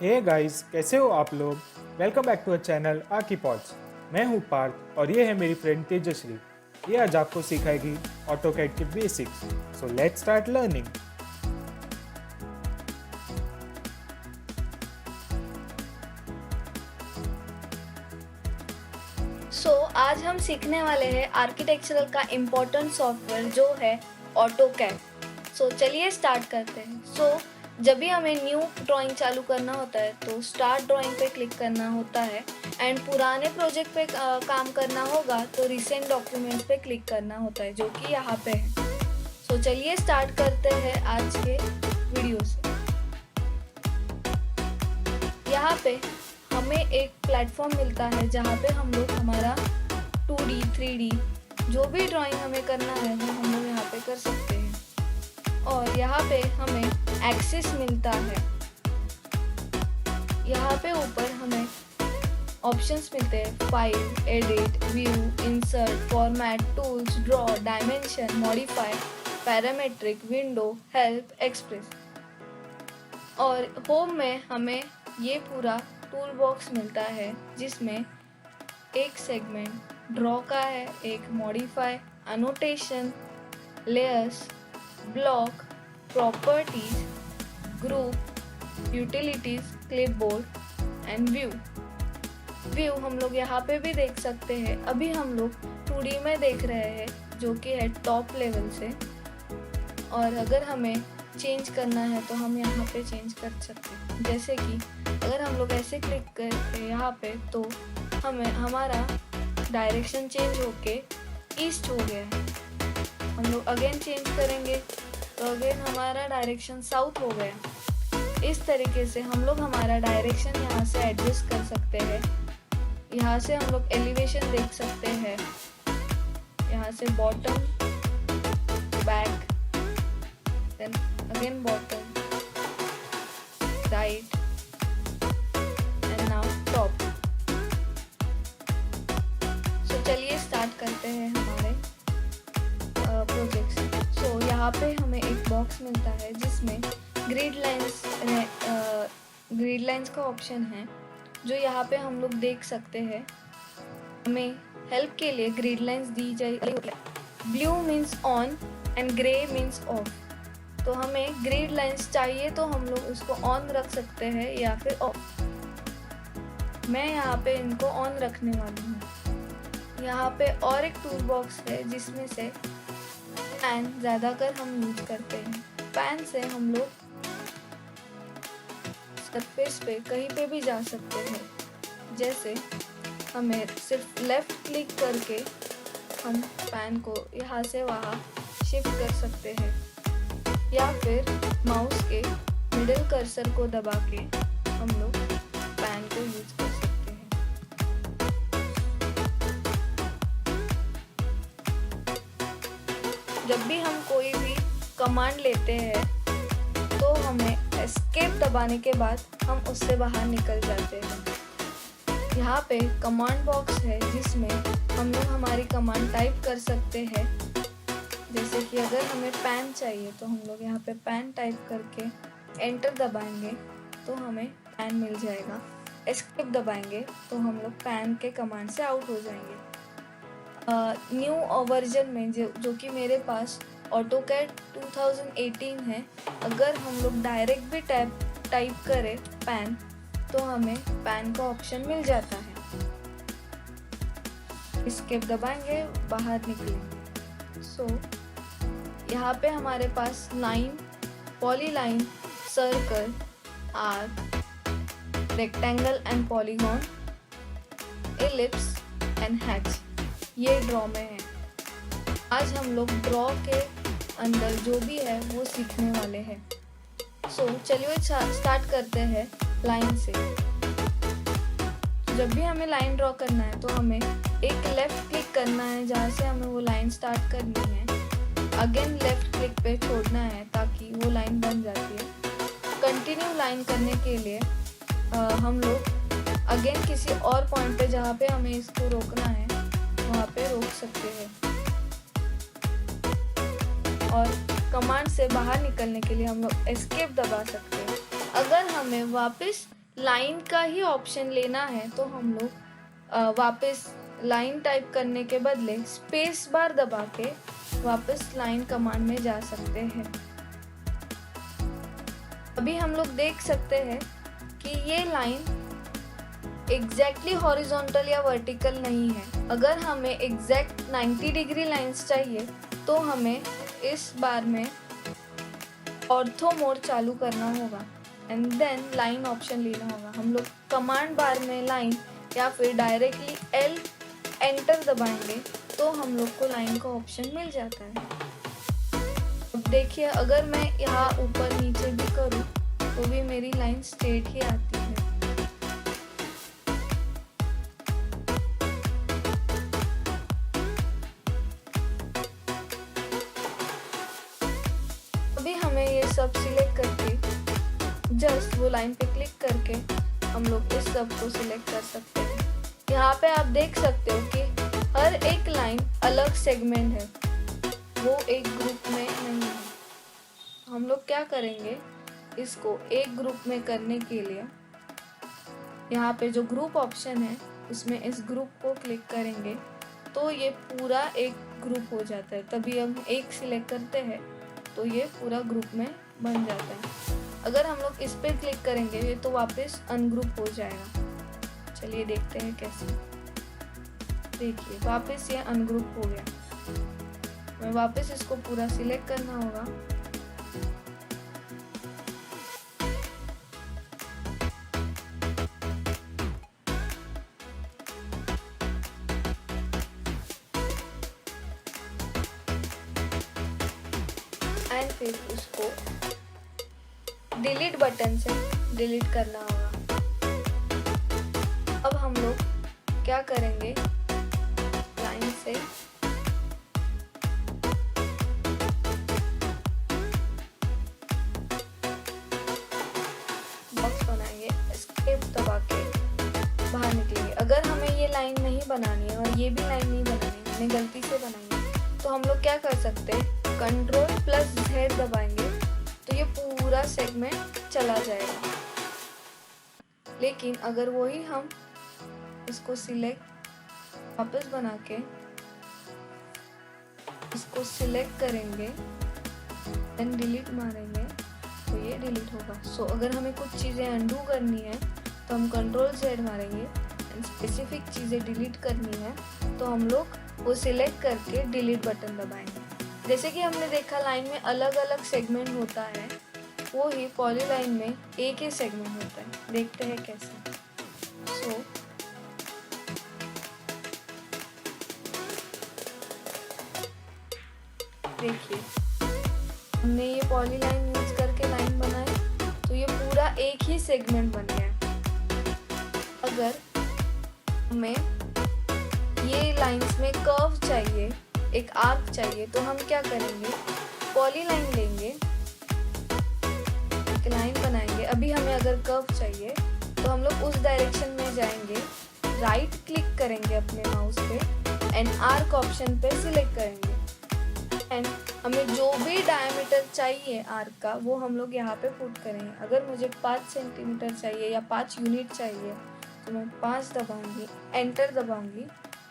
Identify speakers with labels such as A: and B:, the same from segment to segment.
A: Hey guys, कैसे हो आप लोग। Welcome back to a channel Aki pods. मैं हूं पार्थ और ये है मेरी फ्रेंड तेजश्री। ये आज आपको सिखाएगी ऑटोकैड के basics. So let's start learning.
B: आज हम सीखने वाले हैं आर्किटेक्चरल का इम्पोर्टेंट सॉफ्टवेयर जो है ऑटोकैड। चलिए स्टार्ट करते हैं। जब भी हमें न्यू ड्राइंग चालू करना होता है तो स्टार्ट ड्राइंग पे क्लिक करना होता है, एंड पुराने प्रोजेक्ट पे काम करना होगा तो रिसेंट डॉक्यूमेंट पे क्लिक करना होता है, जो कि यहाँ पे है। चलिए स्टार्ट करते हैं आज के वीडियो से। यहाँ पे हमें एक प्लेटफॉर्म मिलता है जहाँ पे हम लोग हमारा 2D 3D जो भी ड्राइंग हमें करना है वो हम लोग यहाँ पे कर सकते हैं। और यहाँ पे हमें एक्सेस मिलता है। यहाँ पे ऊपर हमें ऑप्शंस मिलते हैं: file, edit, view, insert, format, tools, draw, dimension, modify, parametric, window, help, express. और होम में हमें ये पूरा टूल बॉक्स मिलता है जिसमें एक सेगमेंट ड्रॉ का है, एक modify, annotation, layers, block, properties, group, utilities, clipboard and view हम लोग यहाँ पे भी देख सकते हैं। अभी हम लोग 2D में देख रहे हैं जो कि है टॉप लेवल से, और अगर हमें चेंज करना है तो हम यहाँ पे चेंज कर सकते हैं। जैसे कि अगर हम लोग ऐसे क्लिक करते यहाँ पे तो हमें हमारा डायरेक्शन चेंज होके ईस्ट हो गया है। हम लोग अगेन चेंज करेंगे तो अगेन हमारा डायरेक्शन साउथ हो गया। इस तरीके से हम लोग हमारा डायरेक्शन यहाँ से एडजस्ट कर सकते हैं। यहाँ से हम लोग एलिवेशन देख सकते हैं, यहाँ से bottom, back, then again bottom, right and now top. चलिए स्टार्ट करते हैं हमारे प्रोजेक्ट्स। यहाँ पे हमें एक बॉक्स मिलता है जिसमें ग्रिड लाइंस का ऑप्शन है, जो यहाँ पे हम लोग देख सकते हैं। हमें हेल्प के लिए ग्रिड लाइंस दी जाएगी। Blue means on and grey means of. तो हमें ग्रिड लाइंस चाहिए तो हम लोग उसको ऑन रख सकते हैं या फिर ऑफ। मैं यहाँ पे इनको ऑन रखने वाली हूँ। यहाँ पे और एक टूल बॉक्स है जिसमें से पैन ज़्यादातर हम यूज करते हैं। पैन से हम लोग सरफेस पे कहीं पे भी जा सकते हैं। जैसे हमें सिर्फ लेफ्ट क्लिक करके हम पैन को यहाँ से वहाँ शिफ्ट कर सकते हैं, या फिर माउस के मिडिल कर्सर को दबा के हम लोग पैन को यूज कर सकते हैं। जब भी हम कोई भी कमांड लेते हैं तो हमें एस्केप दबाने के बाद हम उससे बाहर निकल जाते हैं। यहाँ पे कमांड बॉक्स है जिसमें हम लोग हमारी कमांड टाइप कर सकते हैं। जैसे कि अगर हमें पैन चाहिए तो हम लोग यहाँ पे पैन टाइप करके एंटर दबाएंगे तो हमें पैन मिल जाएगा। एस्केप दबाएंगे तो हम लोग पैन के कमांड से आउट हो जाएंगे। न्यू वर्जन में जो कि मेरे पास ऑटोकैड 2018 है, अगर हम लोग डायरेक्ट भी टाइप करें पैन तो हमें पैन का ऑप्शन मिल जाता है। एस्केप दबाएंगे, बाहर निकलेंगे। यहाँ पे हमारे पास line, polyline, circle, arc, rectangle and polygon, ellipse and hatch ये ड्रॉ में है। आज हम लोग ड्रॉ के अंदर जो भी है वो सीखने वाले हैं। चलिए स्टार्ट करते हैं लाइन से। जब भी हमें लाइन ड्रॉ करना है तो हमें एक लेफ्ट क्लिक करना है जहाँ से हमें वो लाइन स्टार्ट करनी है। अगेन लेफ्ट क्लिक पे छोड़ना है ताकि वो लाइन बन जाती है। कंटिन्यू लाइन करने के लिए हम लोग अगेन किसी और पॉइंट पे जहाँ पे हमें इसको रोकना है वहाँ पे रोक सकते हैं। और कमांड से बाहर निकलने के लिए हम लोग एस्केप दबा सकते हैं। अगर हमें वापस लाइन का ही ऑप्शन लेना है तो हम लोग वापस लाइन टाइप करने के बदले स्पेस बार दबा के वापस लाइन कमांड में जा सकते हैं। अभी हम लोग देख सकते हैं कि ये लाइन एग्जैक्टली हॉरिजॉन्टल या वर्टिकल नहीं है। अगर हमें एग्जैक्ट 90 डिग्री लाइंस चाहिए तो हमें इस बार में ऑर्थो मोड चालू करना होगा एंड देन लाइन ऑप्शन लेना होगा। हम लोग कमांड बार में लाइन या फिर डायरेक्टली एल एंटर दबाएंगे तो हम लोग को लाइन का ऑप्शन मिल जाता है। अब देखिए, अगर मैं यहाँ ऊपर नीचे भी करूँ तो भी मेरी लाइन स्ट्रेट ही आती है। अभी हमें ये सब सिलेक्ट करके जस्ट वो लाइन पे क्लिक करके हम लोग इस सब को सिलेक्ट कर सकते हैं। यहाँ पे आप देख सकते हो कि हर एक लाइन अलग सेगमेंट है, वो एक ग्रुप में नहीं है। हम लोग क्या करेंगे, इसको एक ग्रुप में करने के लिए यहाँ पे जो ग्रुप ऑप्शन है उसमें इस ग्रुप को क्लिक करेंगे तो ये पूरा एक ग्रुप हो जाता है। तभी हम एक सिलेक्ट करते हैं तो ये पूरा ग्रुप में बन जाता है। अगर हम लोग इस पे क्लिक करेंगे ये तो वापस अनग्रुप हो जाएगा। चलिए देखते हैं कैसे। देखिए वापस ये अनग्रुप हो गया। मैं वापस इसको पूरा सिलेक्ट करना होगा। एंड फिर उसको डिलीट बटन से डिलीट करना होगा। अब हम लोग क्या करेंगे, लाइन से बॉक्स बनाएंगे, एस्केप दबा के बाहर निकलेंगे। अगर हमें ये लाइन नहीं बनानी है और ये भी लाइन नहीं बनानी है, हमने गलती से बनाई है, तो हम लोग क्या कर सकते हैं, Ctrl+Z दबाएंगे तो ये पूरा सेगमेंट चला जाएगा। लेकिन अगर वही हम इसको सिलेक्ट वापस बना के इसको सिलेक्ट करेंगे देन डिलीट मारेंगे तो ये डिलीट होगा। सो अगर हमें कुछ चीज़ें अंडू करनी है तो हम Ctrl+Z मारेंगे एंड स्पेसिफिक चीज़ें डिलीट करनी है तो हम लोग वो सिलेक्ट करके डिलीट बटन दबाएंगे। जैसे कि हमने देखा लाइन में अलग अलग सेगमेंट होता है, वो ही पॉलीलाइन में एक ही सेगमेंट होता है। देखते हैं कैसे। सो देखिए, हमने ये पॉलीलाइन यूज करके लाइन बनाई तो ये पूरा एक ही सेगमेंट बन गया। अगर हमें ये लाइंस में कर्व चाहिए, एक आर्क चाहिए, तो हम क्या करेंगे, पॉलीलाइन लेंगे, एक लाइन बनाएंगे। अभी हमें अगर कर्व चाहिए तो हम लोग उस डायरेक्शन में जाएंगे, राइट क्लिक करेंगे अपने माउस पे एंड आर्क ऑप्शन पे सिलेक्ट करेंगे एंड हमें जो भी डायमीटर चाहिए आर्क का वो हम लोग यहाँ पे पुट करेंगे। अगर मुझे 5 सेंटीमीटर चाहिए या 5 यूनिट चाहिए तो मैं 5 दबाऊंगी, एंटर दबाऊंगी,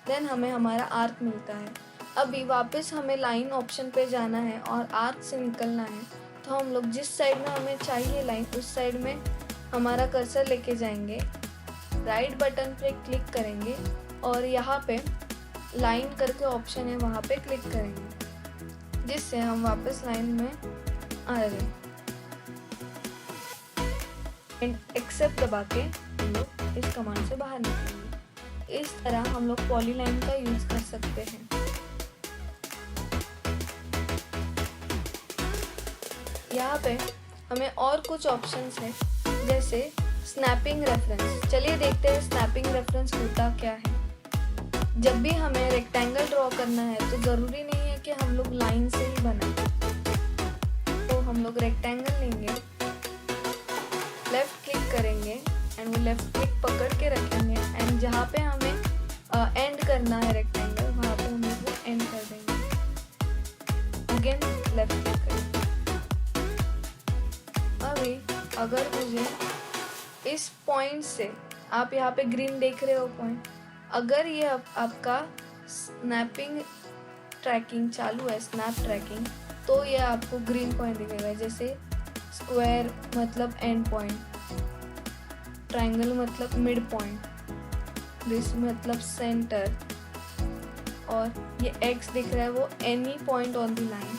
B: देन हमें हमारा आर्क मिलता है। अभी वापस हमें लाइन ऑप्शन पे जाना है और आर्क से निकलना है तो हम लोग जिस साइड में हमें चाहिए लाइन उस साइड में हमारा कर्सर लेके जाएंगे, राइट बटन पे क्लिक करेंगे और यहाँ पे लाइन करके ऑप्शन है वहाँ पे क्लिक करेंगे जिससे हम वापस लाइन में आ गए एंड एक्सेप्ट दबा के हम लोग इस कमांड से बाहर निकलेंगे। इस तरह हम लोग पॉलीलाइन का यूज कर सकते हैं। यहाँ पे हमें और कुछ ऑप्शंस हैं जैसे स्नैपिंग रेफरेंस। चलिए देखते हैं स्नैपिंग रेफरेंस होता क्या है। जब भी हमें रेक्टेंगल ड्रॉ करना है तो ज़रूरी नहीं है कि हम लोग लाइन से ही बनाएं। तो हम लोग रेक्टेंगल लेंगे, लेफ्ट क्लिक करेंगे एंड वो लेफ्ट क्लिक पकड़ के रखेंगे एंड जहाँ पे हमें एंड करना है रेक्टेंगल वहाँ पे हम लोग वो एंड कर देंगे। अगेन लेफ्ट क्लिक करेंगे। अभी अगर मुझे इस पॉइंट से, आप यहाँ पे ग्रीन देख रहे हो पॉइंट, अगर ये आपका स्नैपिंग ट्रैकिंग चालू है, स्नैप ट्रैकिंग, तो ये आपको ग्रीन पॉइंट दिखेगा। जैसे स्क्वायर मतलब एंड पॉइंट, ट्रायंगल मतलब मिड पॉइंट, दिस मतलब सेंटर, और ये एक्स दिख रहा है वो any point on the line.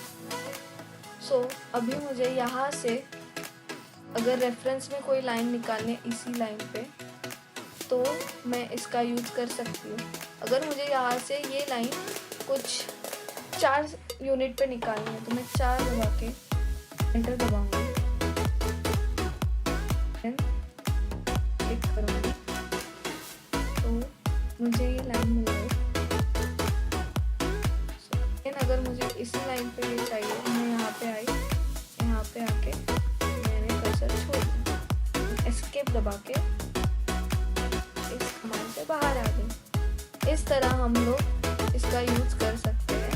B: So अभी मुझे यहाँ से अगर रेफरेंस में कोई लाइन निकालने इसी लाइन पे, तो मैं इसका यूज़ कर सकती हूँ। अगर मुझे यहाँ से ये लाइन कुछ 4 यूनिट पे निकालनी है, तो मैं 4 दबा के एंटर दबाऊंगी, क्लिक करूँगी, तो मुझे ये लाइन मिल गई। अगर मुझे इसी लाइन पे ये चाहिए, मैं यहाँ पे आई, यहाँ पे आके मैंने कर्सर छोड़ दिया, एस्केप दबा के इस कमांड से बाहर आ गई। इस तरह हम लोग इसका यूज़ कर सकते हैं।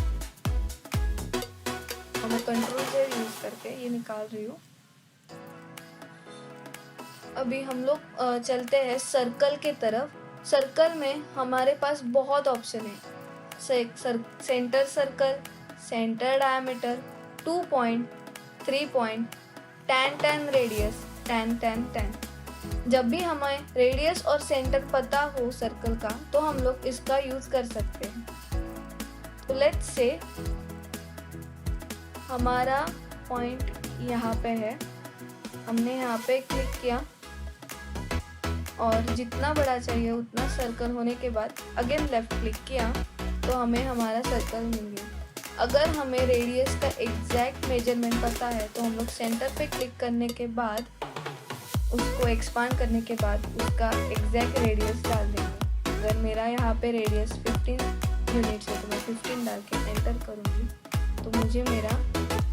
B: और मैं कंट्रोल से यूज़ करके ये निकाल रही हूँ। अभी हम लोग चलते हैं सर्कल के तरफ। सर्कल में हमारे पास बहुत ऑप्शन है। Centre circle, centre diameter, 2 point, 3 point, 10 radius, 10 जब भी हमें रेडियस और सेंटर पता हो सर्कल का, तो हम लोग इसका यूज कर सकते हैं। तो लेट्स से हमारा पॉइंट यहाँ पे है, हमने यहाँ पे क्लिक किया और जितना बड़ा चाहिए उतना सर्कल होने के बाद अगेन लेफ्ट क्लिक किया, तो हमें हमारा सर्कल मिल गया। अगर हमें रेडियस का एग्जैक्ट मेजरमेंट पता है, तो हम लोग सेंटर पे क्लिक करने के बाद, उसको एक्सपांड करने के बाद उसका एग्जैक्ट रेडियस डाल देंगे। अगर मेरा यहाँ पे रेडियस 15 यूनिट्स है, तो मैं 15 डाल के एंटर करूँगी, तो मुझे मेरा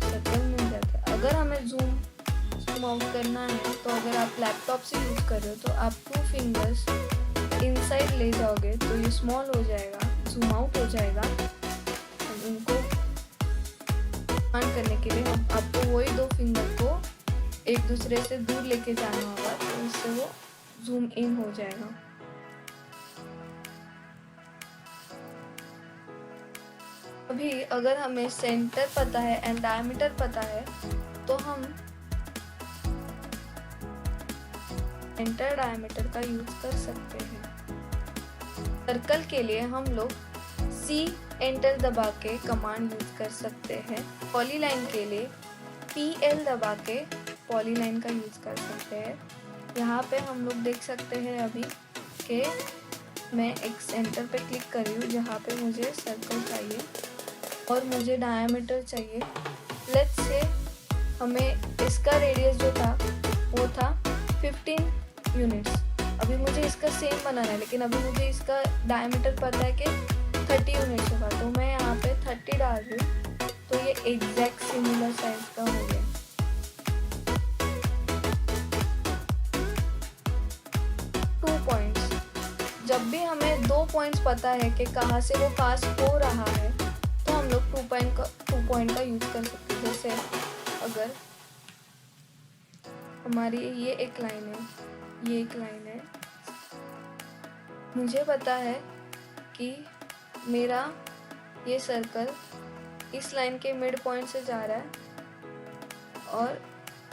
B: सर्कल मिल जाता है। अगर हमें जूम आउट करना है, तो अगर आप लैपटॉप से यूज़ कर रहे हो, तो आप 2 फिंगर्स इनसाइड ले जाओगे तो ये स्मॉल हो जाएगा, जूम आउट हो जाएगा। उनको ऑन करने के लिए आपको वही 2 फिंगर को एक दूसरे से दूर लेके जाना होगा, तो इससे वो जूम इन हो जाएगा। अभी अगर हमें सेंटर पता है एंड डायमीटर पता है, तो हम सेंटर डायमीटर का यूज कर सकते हैं। सर्कल के लिए हम लोग C एंटर दबा के कमांड यूज कर सकते हैं। पॉलीलाइन के लिए PL दबा के पॉलीलाइन का यूज कर सकते हैं। यहाँ पे हम लोग देख सकते हैं अभी कि मैं एक सेंटर पे क्लिक कर रही हूँ, जहाँ पे मुझे सर्कल चाहिए और मुझे डायमीटर चाहिए। लेट्स से हमें इसका रेडियस जो था वो था 15 यूनिट्स। अभी मुझे इसका सेम बनाना है, लेकिन अभी मुझे इसका डायमीटर पता है कि 30 यूनिट्स होगा, तो मैं यहाँ पे 30 डाल रही हूँ, तो ये एग्जैक्ट सिमिलर साइज का हो गया। जब भी हमें 2 पॉइंट्स पता है कि कहाँ से वो पास हो रहा है, तो हम लोग 2 पॉइंट का यूज कर सकते हैं। जैसे अगर हमारी ये एक लाइन है, ये एक लाइन है, मुझे पता है कि मेरा ये सर्कल इस लाइन के मिड पॉइंट से जा रहा है और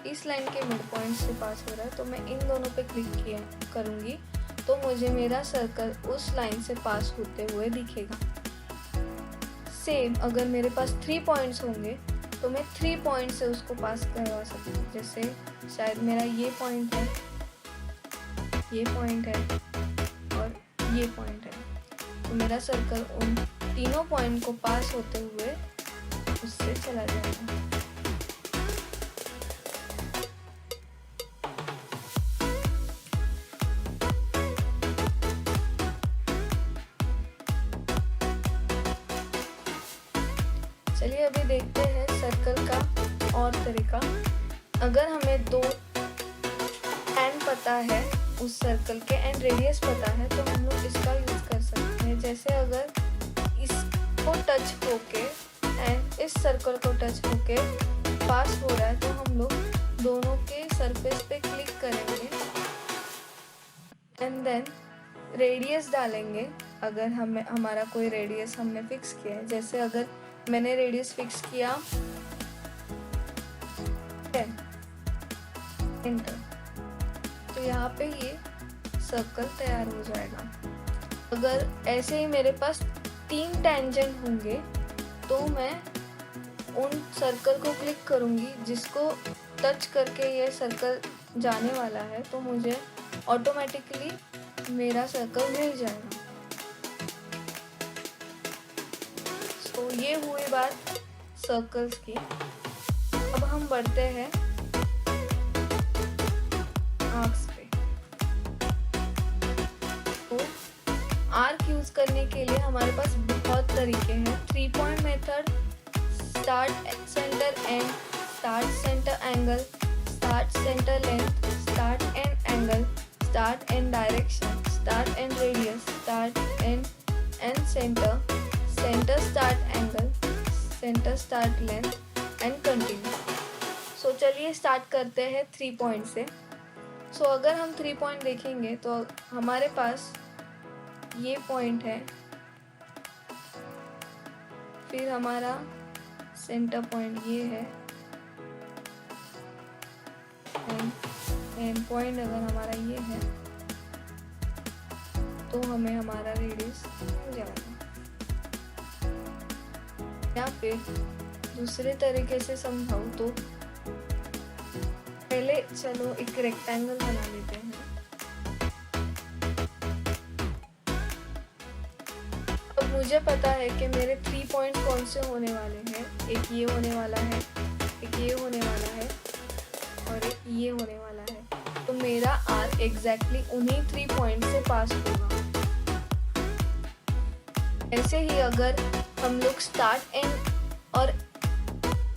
B: इस लाइन के मिड पॉइंट से पास हो रहा है, तो मैं इन दोनों पे क्लिक करूँगी, तो मुझे मेरा सर्कल उस लाइन से पास होते हुए दिखेगा। सेम अगर मेरे पास 3 पॉइंट्स होंगे, तो मैं 3 पॉइंट से उसको पास करवा सकती हूँ। जैसे शायद मेरा ये पॉइंट है, ये पॉइंट है और ये पॉइंट है, तो मेरा सर्कल उन तीनों पॉइंट को पास होते हुए उससे चला जाएगा। चलिए अभी देखते हैं सर्कल का और तरीका। अगर हमें 2 एंड पता है उस सर्कल के एंड रेडियस पता है, तो हम लोग इसका यूज कर सकते हैं। जैसे अगर इसको टच होके एंड इस सर्कल को टच होके पास हो रहा है, तो हम लोग दोनों के सरफेस पे क्लिक करेंगे एंड देन रेडियस डालेंगे। अगर हमारा कोई रेडियस हमने फिक्स किया है, जैसे अगर मैंने रेडियस फिक्स किया 10, एंटर, तो यहाँ पे ये सर्कल तैयार हो जाएगा। अगर ऐसे ही मेरे पास 3 टेंजेंट होंगे तो मैं उन सर्कल को क्लिक करूँगी जिसको टच करके ये सर्कल जाने वाला है, तो मुझे ऑटोमेटिकली मेरा सर्कल मिल जाएगा। तो ये हुई बात सर्कल्स की। अब हम बढ़ते हैं आर्क्स पे। तो आर्क यूज करने के लिए हमारे पास बहुत तरीके हैं। 3 point method, start centre end, start centre angle, start centre length, start end angle, start end direction, start end radius, start end centre, centre start angle, centre start length and continue. So चलिए start करते हैं 3 point से। सो अगर हम 3 point देखेंगे तो हमारे पास ये पॉइंट है, फिर हमारा सेंटर पॉइंट ये है, एंड पॉइंट अगर हमारा ये है तो हमें हमारा रेडियस मिल जाएगा। या फिर दूसरे तरीके से समझाऊं तो पहले चलो एक रेक्टेंगल बना लेते हैं। अब मुझे पता है कि मेरे 3 पॉइंट कौन से होने वाले हैं। एक ये होने वाला है, एक ये होने वाला है और एक ये होने वाला है। तो मेरा आर्क एग्जैक्टली उन्हीं 3 पॉइंट से पास होगा। ऐसे ही अगर हम लोग स्टार्ट एंड और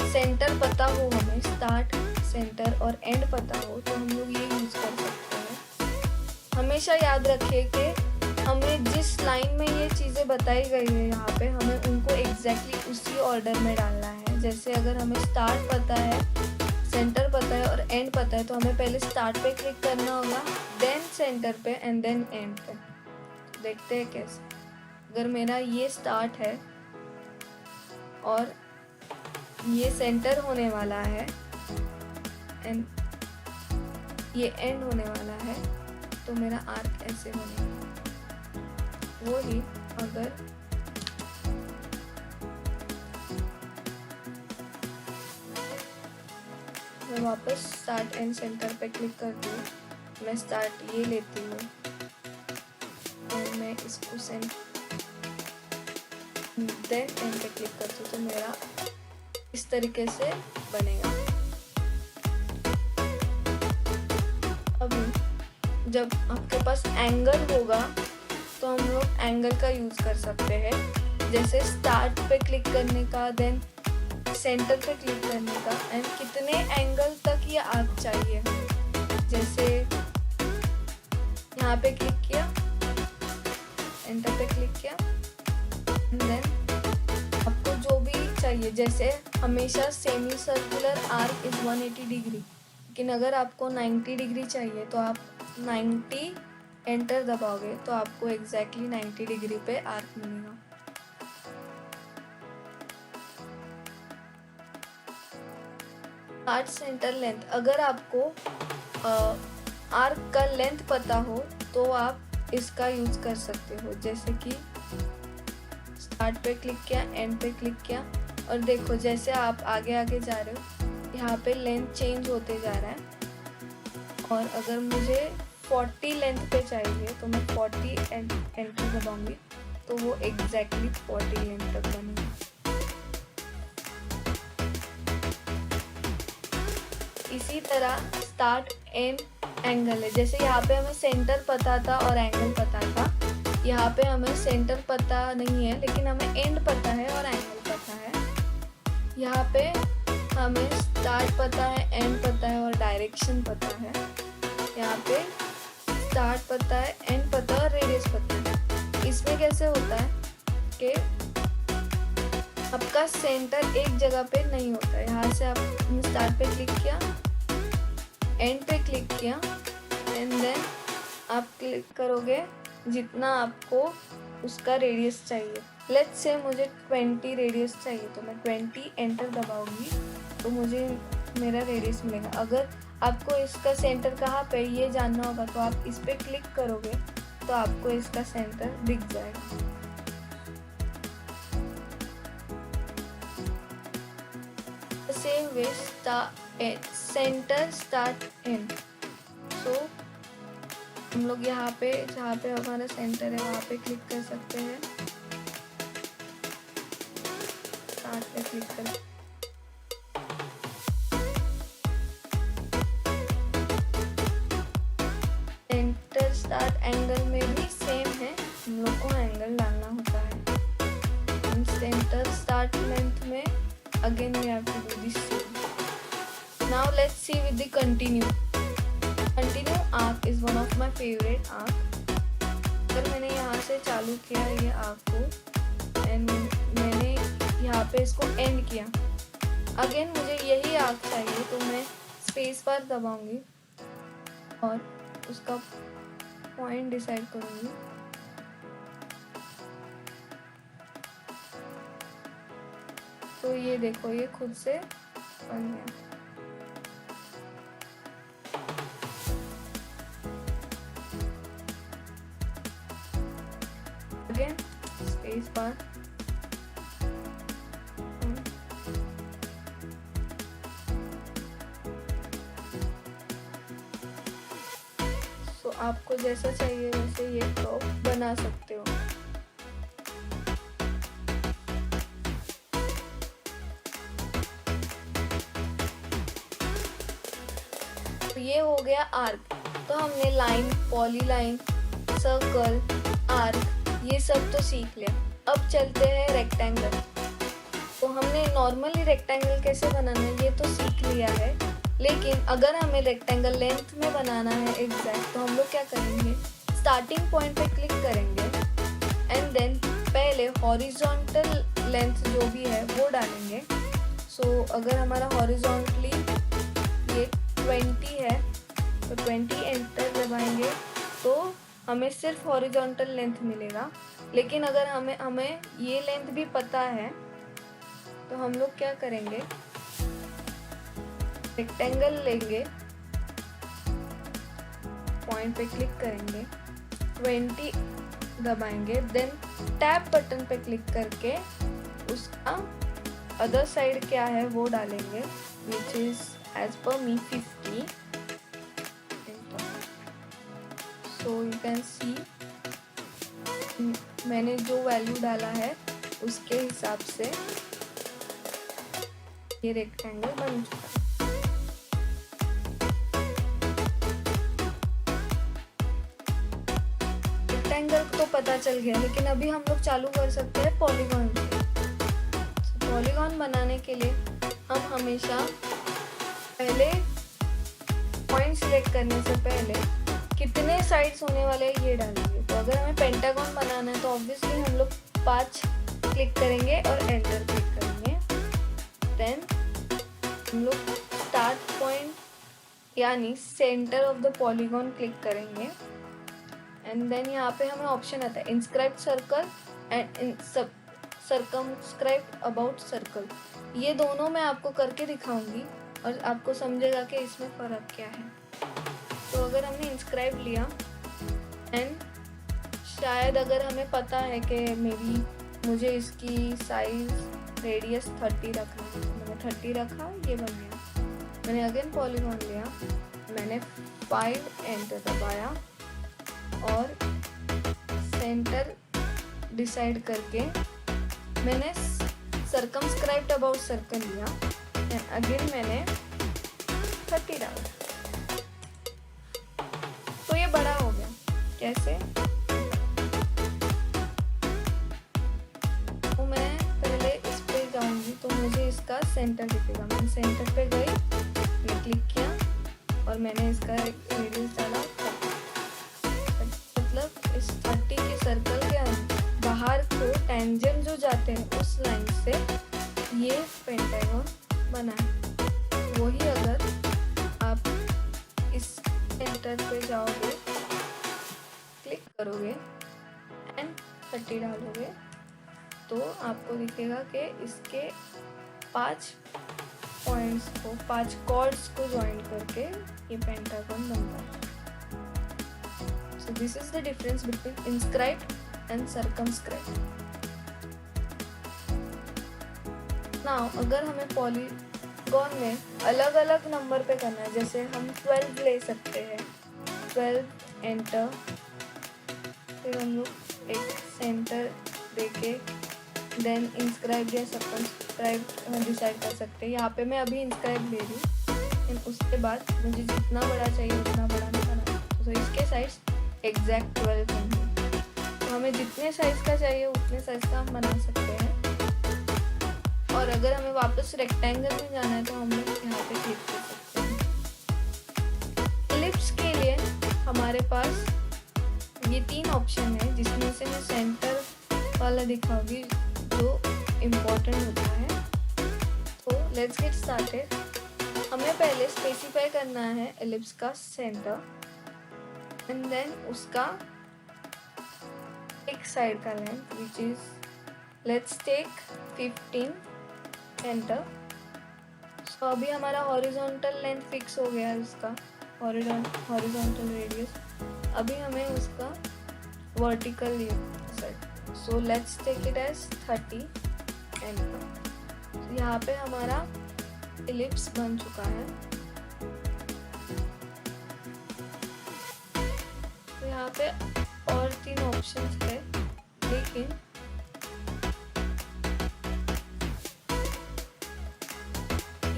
B: सेंटर पता हो, हमें स्टार्ट सेंटर और एंड पता हो, तो हम लोग ये यूज कर सकते हैं। हमेशा याद रखिए कि हमें जिस लाइन में ये चीज़ें बताई गई है यहाँ पे, हमें उनको एग्जैक्टली उसी ऑर्डर में डालना है। जैसे अगर हमें स्टार्ट पता है, सेंटर पता है और एंड पता है, तो हमें पहले स्टार्ट पे क्लिक करना होगा, देन सेंटर पे एंड देन एंड पे। देखते हैं कैसे। अगर मेरा ये स्टार्ट है और ये सेंटर होने वाला है एंड ये एंड होने वाला है, तो मेरा आर्क ऐसे बनेगा। वो ही अगर मैं वापस स्टार्ट एंड सेंटर पे क्लिक करती हूँ, मैं स्टार्ट ये लेती हूँ और मैं इसको देन एंड पे क्लिक करती हूँ, तो मेरा इस तरीके से बनेगा। अभी जब आपके पास एंगल होगा तो हम लोग एंगल का यूज कर सकते हैं। जैसे स्टार्ट पे क्लिक करने का, देन सेंटर पे क्लिक करने का, एंड कितने एंगल तक ये आर्क चाहिए। जैसे यहाँ पे क्लिक किया, एंटर पे क्लिक किया, देन आपको जो भी चाहिए, जैसे हमेशा semi circular arc is 180 degree, लेकिन अगर आपको 90 डिग्री चाहिए तो आप 90 एंटर दबाओगे तो आपको एग्जैक्टली 90 डिग्री पे आर्क मिलेगा। स्टार्ट सेंटर लेंथ, अगर आपको आर्क का लेंथ पता हो तो आप इसका यूज कर सकते हो। जैसे कि स्टार्ट पे क्लिक किया, एंड पे क्लिक किया, और देखो जैसे आप आगे आगे जा रहे हो यहाँ पे लेंथ चेंज होते जा रहा है। और अगर मुझे 40 लेंथ पे चाहिए तो मैं 40 एंटर दबाऊंगी तो वो एग्जैक्टली 40 लेंथ तक बनेगा। इसी तरह स्टार्ट एंड एंगल है। जैसे यहाँ पे हमें सेंटर पता था और एंगल पता था, यहाँ पे हमें सेंटर पता नहीं है लेकिन हमें एंड पता है और एंगल पता है। यहाँ पे हमें स्टार्ट पता है, एंड पता है और डायरेक्शन पता है। यहाँ पे स्टार्ट पता है, एंड पता है और रेडियस पता है। इसमें कैसे होता है कि आपका सेंटर एक जगह पे नहीं होता है। यहाँ से आपने स्टार्ट पे क्लिक किया, एंड पे क्लिक किया, एंड देन आप क्लिक करोगे जितना आपको उसका रेडियस चाहिए। लेट्स से मुझे 20 रेडियस चाहिए, तो मैं 20 एंटर दबाऊंगी तो मुझे मेरा रेडियस मिलेगा। अगर आपको इसका सेंटर कहाँ पे ये जानना होगा तो आप इस पर क्लिक करोगे तो आपको इसका सेंटर दिख जाएगा। Same way centre start end. So हम लोग यहाँ पे जहाँ पे हमारा सेंटर है वहाँ पे क्लिक कर सकते हैं। स्टार्ट पे क्लिक कर सेंटर स्टार्ट एंगल में भी सेम है, हम लोग को एंगल डालना होता है। सेंटर स्टार्ट लेंथ में again we have to do this same. Now let's see with the continue arc is one of my favorite arc। अगर मैंने यहाँ से चालू किया ये arc को एंड मैंने यहाँ पे इसको एंड किया, अगेन मुझे यही arc चाहिए तो मैं स्पेस बार दबाऊंगी और उसका पॉइंट डिसाइड करूंगी। तो ये देखो ये खुद से बन गया। Again space bar. तो आपको जैसा चाहिए वैसे ये टॉप बना सकते हो। ये हो गया आर्क। तो हमने लाइन, पॉलीलाइन, सर्कल, आर्क ये सब तो सीख लिया। अब चलते हैं रेक्टेंगल। तो हमने नॉर्मली रेक्टेंगल कैसे बनाना है ये तो सीख लिया है, लेकिन अगर हमें रेक्टेंगल लेंथ में बनाना है एग्जैक्ट तो हम लोग क्या करेंगे, स्टार्टिंग पॉइंट पे क्लिक करेंगे एंड देन पहले हॉरिजॉन्टल लेंथ जो भी है वो डालेंगे। सो अगर हमारा हॉरिजॉन्टली ये 20 है तो 20 एंटर दबाएंगे तो हमें सिर्फ हॉरिजॉन्टल लेंथ मिलेगा। लेकिन अगर हमें ये लेंथ भी पता है तो हम लोग क्या करेंगे, रेक्टेंगल लेंगे, पॉइंट पे क्लिक करेंगे, 20 दबाएंगे, देन टैप बटन पे क्लिक करके उसका अदर साइड क्या है वो डालेंगे, which is as per me 50। so you can see मैंने जो वैल्यू डाला है उसके हिसाब से ये रेक्टेंगल बन चुका है। रेक्टेंगल तो पता चल गया, लेकिन अभी हम लोग चालू कर सकते हैं पॉलीगॉन। पॉलीगॉन बनाने के लिए हम हमेशा पहले पॉइंट सिलेक्ट करने से पहले कितने साइड्स होने वाले हैं ये डालेंगे। तो अगर हमें पेंटागन बनाना है तो ऑब्वियसली हम लोग 5 क्लिक करेंगे और एंटर क्लिक करेंगे। देन हम लोग स्टार्ट पॉइंट यानी centre of the polygon click करेंगे एंड देन यहाँ पे हमें ऑप्शन आता है inscribe circle and circumscribe about circle. ये दोनों मैं आपको करके दिखाऊंगी और आपको समझेगा कि इसमें फ़र्क क्या है। तो अगर हमने इंस्क्राइब लिया एंड शायद अगर हमें पता है कि मे बी मुझे इसकी साइज रेडियस 30 रखना है तो मैंने 30 रखा, ये बन गया। मैंने अगेन पॉलीगॉन लिया, मैंने 5 एंटर दबाया और सेंटर डिसाइड करके मैंने सर्कमस्क्राइब्ड अबाउट सर्कल लिया एंड अगेन मैंने 30 डाला। तो ये बड़ा हो गया। कैसे? तो मैं पहले इस पे जाऊंगी तो मुझे इसका सेंटर दिखेगा। मैंने सेंटर पे गई, मैंने क्लिक किया और मैंने इसका रेडियस डाला 30। मतलब इस 30 के सर्कल के बाहर को टेंजेंट जो जाते हैं उस लाइन से ये पेंटागन बना है। वही अगर आप इस सेंटर पे जाओगे करोगे एंड 30 डालोगे तो आपको दिखेगा कि इसके 5 पॉइंट्स को 5 कॉर्ड्स को ज्वाइन करके ये पेंटागन बनता है. So this is the difference between inscribed and circumscribed. Now अगर हमें पॉलीगॉन में अलग अलग नंबर पे करना है, जैसे हम 12 ले सकते हैं, 12 एंटर, फिर हम लोग एक सेंटर देके देन इंस्क्राइब या सर्कमस्क्राइब डिसाइड कर सकते हैं. यहाँ पे मैं अभी इंस्क्राइब ले रही हूँ एंड उसके बाद मुझे जितना बड़ा चाहिए उतना बड़ा नहीं बनाना. तो इसके साइज एग्जैक्ट 12 होंगे. तो हमें जितने साइज का चाहिए उतने साइज का हम बना सकते हैं. और अगर हमें वापस रेक्टेंगल में जाना है तो हम लोग यहाँ पे क्लिक कर सकते हैं. एलिप्स के लिए हमारे पास ये 3 ऑप्शन है जिसमें से मैं सेंटर वाला दिखाऊंगी जो इम्पोर्टेंट होता है. तो लेट्स गेट स्टार्टेड. हमें पहले स्पेसिफाई करना है एलिप्स का सेंटर एंड देन उसका एक साइड का length which is let's take 15 enter. So अभी हमारा हॉरिजॉन्टल लेंथ फिक्स हो गया है उसका, हॉरिजॉन्टल रेडियस. अभी हमें उसका vertical set. So let's take it as 30 enter. यहाँ पे हमारा एलिप्स बन चुका है. तो यहाँ पे और 3 ऑप्शंस है, लेकिन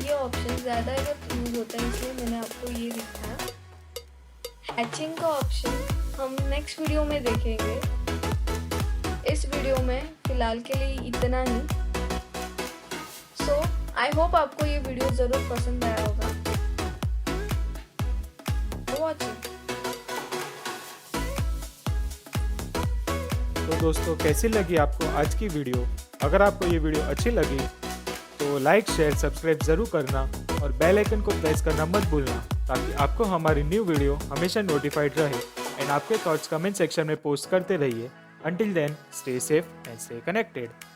B: ये ऑप्शन ज़्यादा यूज होता है इसलिए मैंने आपको ये दिखाया. हैचिंग का ऑप्शन हम नेक्स्ट वीडियो में देखेंगे. इस वीडियो में फ़िलहाल के लिए इतना ही. सो आई होप आपको ये वीडियो ज़रूर पसंद आया होगा. वॉचिंग.
A: तो दोस्तों कैसी लगी आपको आज की वीडियो? अगर आपको ये वीडियो अच्छी लगी तो लाइक शेयर सब्सक्राइब ज़रूर करना और बेल आइकन को प्रेस करना मत भूलना ताकि आपको हमारी न्यू वीडियो हमेशा नोटिफाइड रहे. एंड आपके थॉट्स कमेंट सेक्शन में पोस्ट करते रहिए. Until then, stay safe and stay connected.